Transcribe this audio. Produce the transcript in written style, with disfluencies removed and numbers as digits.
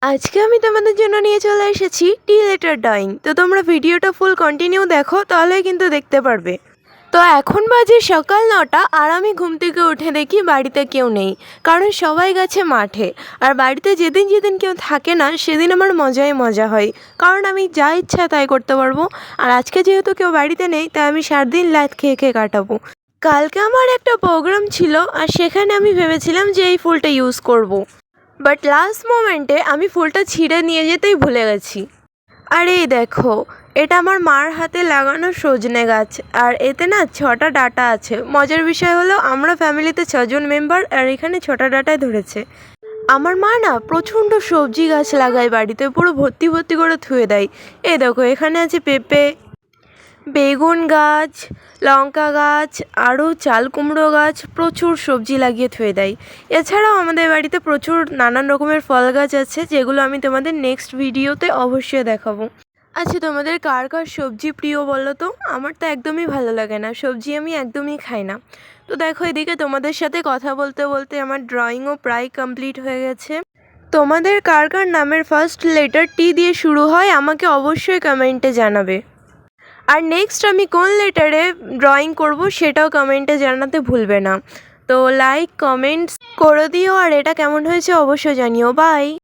আজকে আমি তোমাদের জন্য নিয়ে চলে এসেছি টি লেটার ড্রয়িং। তো তোমরা ভিডিওটা ফুল কন্টিনিউ দেখো, তাহলেই কিন্তু দেখতে পারবে। তো এখন বাজে সকাল 9টা, আর আমি ঘুম থেকে উঠে দেখি বাড়িতে কেউ নেই, কারণ সবাই গেছে মাঠে। আর বাড়িতে যেদিন যেদিন কেউ থাকে না, সেদিন আমার মজাই মজা হয়, কারণ আমি যা ইচ্ছা তাই করতে পারবো। আর আজকে যেহেতু কেউ বাড়িতে নেই, তাই আমি সারাদিন লাত খেয়ে খেয়ে কাটাবো। কালকে আমার একটা প্রোগ্রাম ছিল, আর সেখানে আমি ভেবেছিলাম যে এই ফুলটা ইউজ করব। বাট লাস্ট মোমেন্টে আমি ফুলটা ছিঁড়ে নিয়ে যেতেই ভুলে গেছি। আর এই দেখো, এটা আমার মার হাতে লাগানো সজনে গাছ, আর এতে না 6টা ডাঁটা আছে। মজার বিষয় হলো আমরা ফ্যামিলিতে 6জন মেম্বার, আর এখানে 6টা ডাঁটায় ধরেছে। আমার মা না প্রচণ্ড সবজি গাছ লাগায় বাড়িতে, পুরো ভর্তি ভর্তি করে থুয়ে দেয়। এই দেখো, এখানে আছে পেঁপে, বেগুন গাছ, লঙ্কা গাছ, আরও চাল কুমড়ো গাছ, প্রচুর সবজি লাগিয়ে থুয়ে দেয়। এছাড়াও আমাদের বাড়িতে প্রচুর নানান রকমের ফল গাছ আছে, যেগুলো আমি তোমাদের নেক্সট ভিডিওতে অবশ্যই দেখাবো। আচ্ছা, তোমাদের কার কার সবজি প্রিয় বলো তো? আমার তো একদমই ভালো লাগে না, সবজি আমি একদমই খাই না। তো দেখো, এদিকে তোমাদের সাথে কথা বলতে বলতে আমার ড্রয়িংও প্রায় কমপ্লিট হয়ে গেছে। তোমাদের কার কার নামের ফার্স্ট লেটার টি দিয়ে শুরু হয় আমাকে অবশ্যই কমেন্টে জানাবে। আর নেক্সট আমি কোন লেটারে ড্রয়িং করব সেটাও কমেন্টে জানাতে ভুলবে না। তো লাইক কমেন্টস করে দিও, আর এটা কেমন হয়েছে অবশ্যই জানিও। বাই।